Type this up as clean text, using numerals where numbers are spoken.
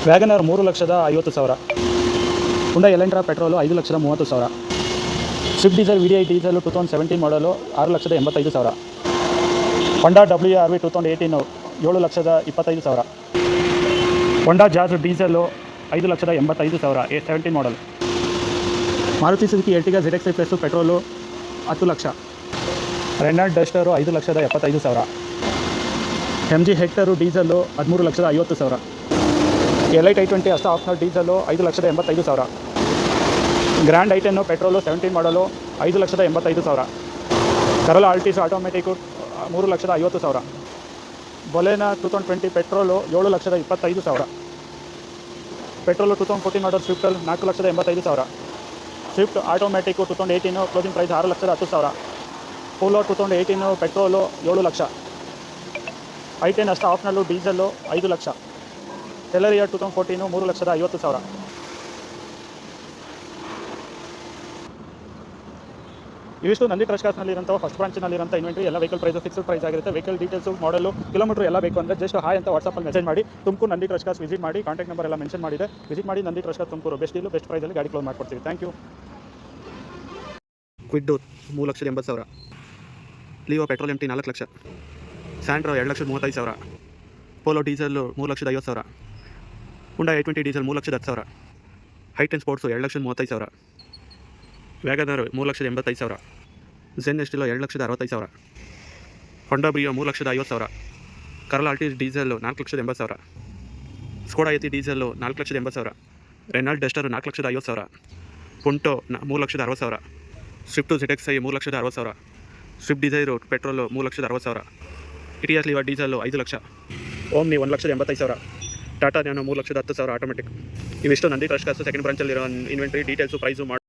Wagon R 3,50,000. Hyundai Elantra petrol 5,30,000. Swift diesel VDI diesel 2017 model 6,85,000. Honda WRV 2018 7,25,000. Honda Jazz diesel 5,85,000 17 model. Maruti Suzuki Ertiga ZX plus petrol 10 lakh. Renault Duster 5,75,000. MG Hector diesel 13,50,000. Elite i20 ಅಷ್ಟ optional diesel 5,85,000. Grand i ten petrol 17 model 5,85,000. Corolla Altis automatic 3,50,000. Baleno 2020 petrol 7,25,000. Petrol 2014 model ಸ್ವಿಫ್ಟಲ್ಲಿ 4,85,000. Swift automatic 2018 closing price 6,10,000. Polo 2018 petrol 7 lakh. i10 ಅಷ್ಟ optional diesel 5 lakh. ಟೆಲರಿಯಾ 2014 3,50,000. ಇವಿಷ್ಟು Nandi Trust ಕಾರ್ಸ್ನಲ್ಲಿರೋಂಥ first ಬ್ರಾಂಚಿನಲ್ಲಿರೋಂಥ inventory ಎಲ್ಲ vehicle price fixed price ಆಗಿರುತ್ತೆ. Vehicle details model kilometre ಎಲ್ಲ ಬೇಕು ಅಂದರೆ ಜಸ್ಟ್ ಹಾಯ್ ಅಂತ ವಾಟ್ಸಪ್ಪಲ್ಲಿ ಮೆಸೇಜ್ ಮಾಡಿ Tumakuru Nandi Trust Cars visit ಮಾಡಿ. ಕಾಂಟ್ಯಾಕ್ಟ್ ನಂಬರ್ ಎಲ್ಲ ಮೆನ್ಷನ್ ಮಾಡಿದೆ. ವಿಸಿಟ್ ಮಾಡಿ Nandi Trust Cars Tumakuru. Best deal best ಪ್ರೈಸಲ್ಲಿ ಗಾಡಿ ಕ್ಲೋಸ್ ಮಾಡ್ಕೊಡ್ತೀವಿ. Thank you. ಕ್ವಿಡ್ಡು 3,80,000. ಲಿಯೋ petrol MT 4 lakh. Santro 2,35,000. Polo diesel 3,50,000. Hyundai i20 diesel 3,10,000. i10 sports 2,35,000. WagonR 3,85,000. Zen Estilo 2,65,000. Honda Brio 3,50,000. Corolla Altis diesel 4,80,000. Skoda Yeti diesel 4,80,000. Renault Duster 4,50,000. Punto 3,60,000. Swift ZXi 3,60,000. Swift Dzire petrol 3,60,000. Etios Liva diesel 5 lakh. Omni 1,85,000. Tata Nano 3,10,000 automatic. ಇವಿಷ್ಟು Nandi Trust Cars second ಬ್ರಾಂಚಲ್ಲಿರೋ inventory details price ಮಾಡಿ